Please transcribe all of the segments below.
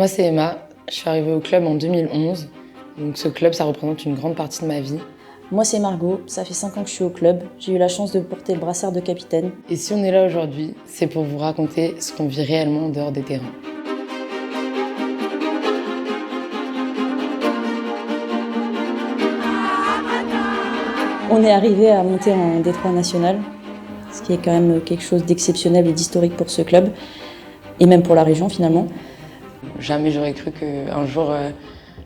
Moi, c'est Emma. Je suis arrivée au club en 2011. Donc ce club, ça représente une grande partie de ma vie. Moi, c'est Margot. Ça fait 5 ans que je suis au club. J'ai eu la chance de porter le brassard de capitaine. Et si on est là aujourd'hui, c'est pour vous raconter ce qu'on vit réellement en dehors des terrains. On est arrivé à monter en D3 national, ce qui est quand même quelque chose d'exceptionnel et d'historique pour ce club, et même pour la région finalement. Jamais j'aurais cru qu'un jour,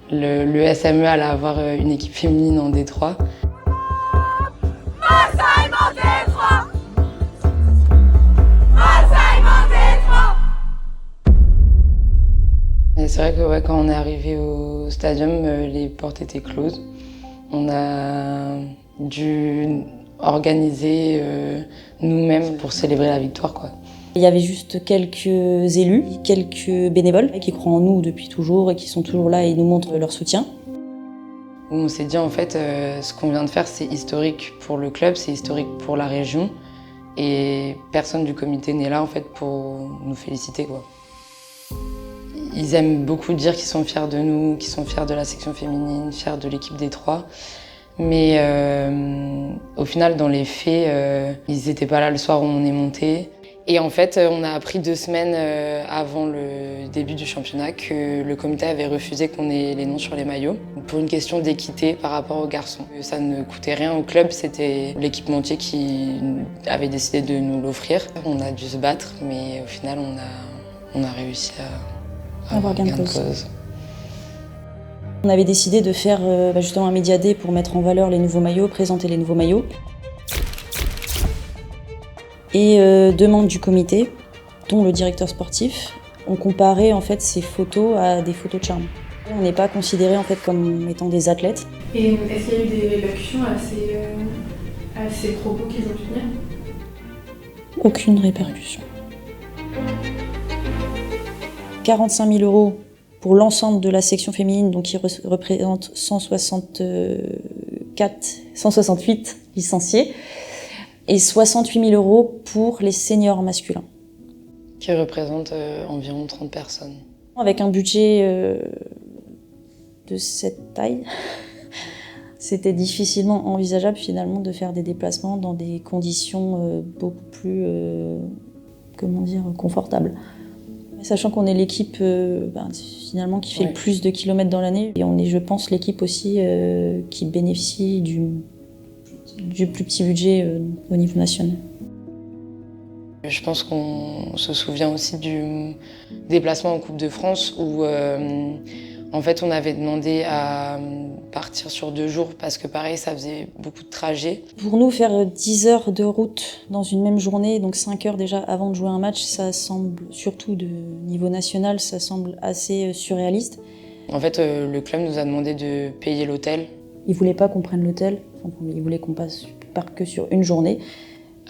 le SME allait avoir une équipe féminine en D3. Et c'est vrai que quand on est arrivé au stadium, les portes étaient closes. On a dû organiser nous-mêmes pour célébrer la victoire, quoi. Il y avait juste quelques élus, quelques bénévoles qui croient en nous depuis toujours et qui sont toujours là et nous montrent leur soutien. On s'est dit en fait, ce qu'on vient de faire, c'est historique pour le club, c'est historique pour la région. Et personne du comité n'est là en fait pour nous féliciter, quoi. Ils aiment beaucoup dire qu'ils sont fiers de nous, qu'ils sont fiers de la section féminine, fiers de l'équipe des trois. Mais au final, dans les faits, ils n'étaient pas là le soir où on est monté. Et en fait, on a appris 2 semaines avant le début du championnat que le comité avait refusé qu'on ait les noms sur les maillots pour une question d'équité par rapport aux garçons. Ça ne coûtait rien au club, c'était l'équipementier qui avait décidé de nous l'offrir. On a dû se battre, mais au final, on a réussi à avoir gain de cause. On avait décidé de faire justement un Media Day pour mettre en valeur les nouveaux maillots, présenter les nouveaux maillots. Et deux membres du comité, dont le directeur sportif, ont comparé en fait ces photos à des photos de charme. On n'est pas considérés en fait comme étant des athlètes. Et est-ce qu'il y a eu des répercussions à ces propos qu'ils ont tenus ? Aucune répercussion. 45 000 € pour l'ensemble de la section féminine, donc qui représente 168 licenciés, et 68 000 € pour les seniors masculins. Qui représente environ 30 personnes. Avec un budget de cette taille, c'était difficilement envisageable finalement de faire des déplacements dans des conditions beaucoup plus confortables. Sachant qu'on est l'équipe finalement qui fait le plus de kilomètres dans l'année, et on est, je pense, l'équipe aussi qui bénéficie du plus petit budget au niveau national. Je pense qu'on se souvient aussi du déplacement en Coupe de France où en fait on avait demandé à partir sur 2 jours parce que pareil ça faisait beaucoup de trajets. Pour nous, faire 10 heures de route dans une même journée, donc 5 heures déjà avant de jouer un match, ça semble, surtout de niveau national, ça semble assez surréaliste. En fait le club nous a demandé de payer l'hôtel. Ils voulaient pas qu'on prenne l'hôtel, ils voulaient qu'on parte que sur une journée.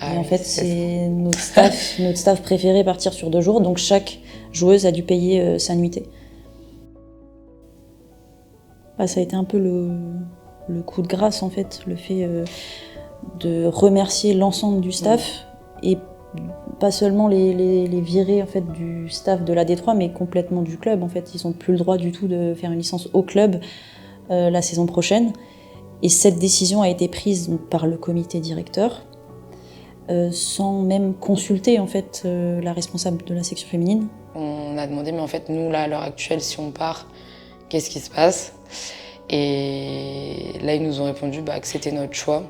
Et en fait, c'est notre staff préférait partir sur 2 jours, donc chaque joueuse a dû payer sa nuitée. Ça a été un peu le coup de grâce, en fait, le fait de remercier l'ensemble du staff, et pas seulement les virer en fait, du staff de la D3, mais complètement du club. En fait, ils n'ont plus le droit du tout de faire une licence au club la saison prochaine. Et cette décision a été prise par le comité directeur, sans même consulter en fait, la responsable de la section féminine. On a demandé, mais en fait, nous, là, à l'heure actuelle, si on part, qu'est-ce qui se passe ? Et là, ils nous ont répondu que c'était notre choix.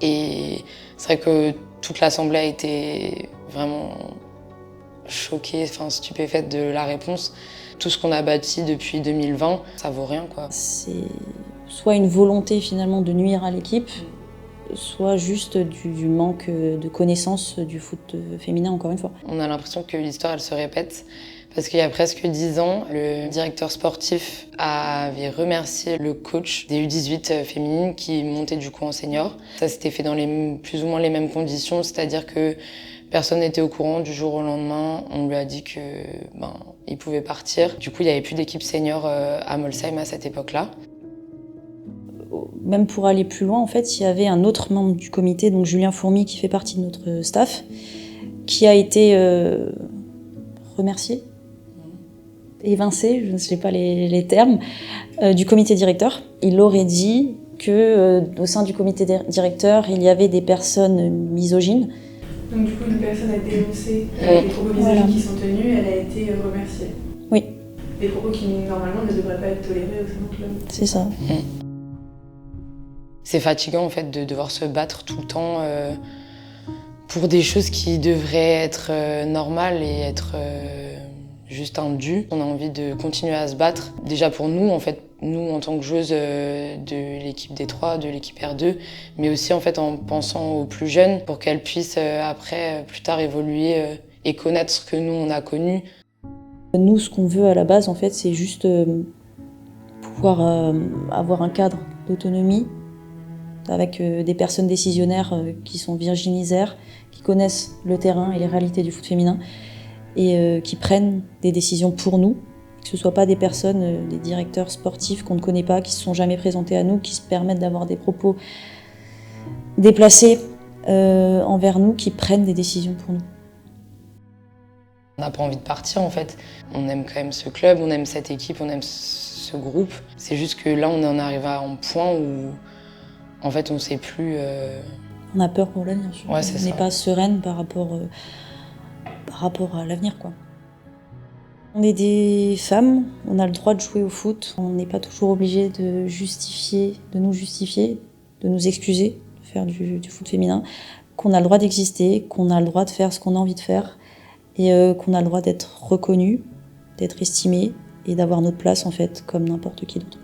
Et c'est vrai que toute l'assemblée a été vraiment choquée, stupéfaite de la réponse. Tout ce qu'on a bâti depuis 2020, ça vaut rien, quoi. C'est soit une volonté finalement de nuire à l'équipe, soit juste du manque de connaissance du foot féminin, encore une fois. On a l'impression que l'histoire, elle se répète, parce qu'il y a presque 10 ans, le directeur sportif avait remercié le coach des U18 féminines qui montait du coup en senior. Ça s'était fait dans plus ou moins les mêmes conditions, c'est-à-dire que personne n'était au courant du jour au lendemain. On lui a dit qu'il pouvait partir. Du coup, il n'y avait plus d'équipe senior à Molsheim à cette époque-là. Même pour aller plus loin, en fait, il y avait un autre membre du comité, donc Julien Fourmy, qui fait partie de notre staff, qui a été remercié évincé, je ne sais pas les termes, du comité directeur. Il aurait dit qu'au sein du comité directeur, il y avait des personnes misogynes. Donc du coup, une personne a dénoncé les propos misogynes qui sont tenus, elle a été remerciée. Oui. Des propos qui normalement ne devraient pas être tolérés au sein du club. C'est ça. C'est fatigant en fait de devoir se battre tout le temps pour des choses qui devraient être normales et être juste un dû. On a envie de continuer à se battre. Déjà pour nous, en fait, nous en tant que joueuses de l'équipe D3, de l'équipe R2, mais aussi en fait en pensant aux plus jeunes pour qu'elles puissent après, plus tard évoluer et connaître ce que nous on a connu. Nous, ce qu'on veut à la base, en fait, c'est juste pouvoir avoir un cadre d'autonomie avec des personnes décisionnaires qui sont virginisaires, qui connaissent le terrain et les réalités du foot féminin et qui prennent des décisions pour nous, que ce ne soient pas des personnes, des directeurs sportifs qu'on ne connaît pas, qui ne se sont jamais présentés à nous, qui se permettent d'avoir des propos déplacés envers nous, qui prennent des décisions pour nous. On n'a pas envie de partir en fait. On aime quand même ce club, on aime cette équipe, on aime ce groupe. C'est juste que là, on en arrive à un point où en fait, on ne sait plus. On a peur pour l'avenir. Ouais, c'est ça. On n'est pas sereine par rapport à l'avenir, quoi. On est des femmes, on a le droit de jouer au foot. On n'est pas toujours obligé de nous justifier, de nous excuser de faire du foot féminin. Qu'on a le droit d'exister, qu'on a le droit de faire ce qu'on a envie de faire et qu'on a le droit d'être reconnu, d'être estimé et d'avoir notre place en fait comme n'importe qui d'autre.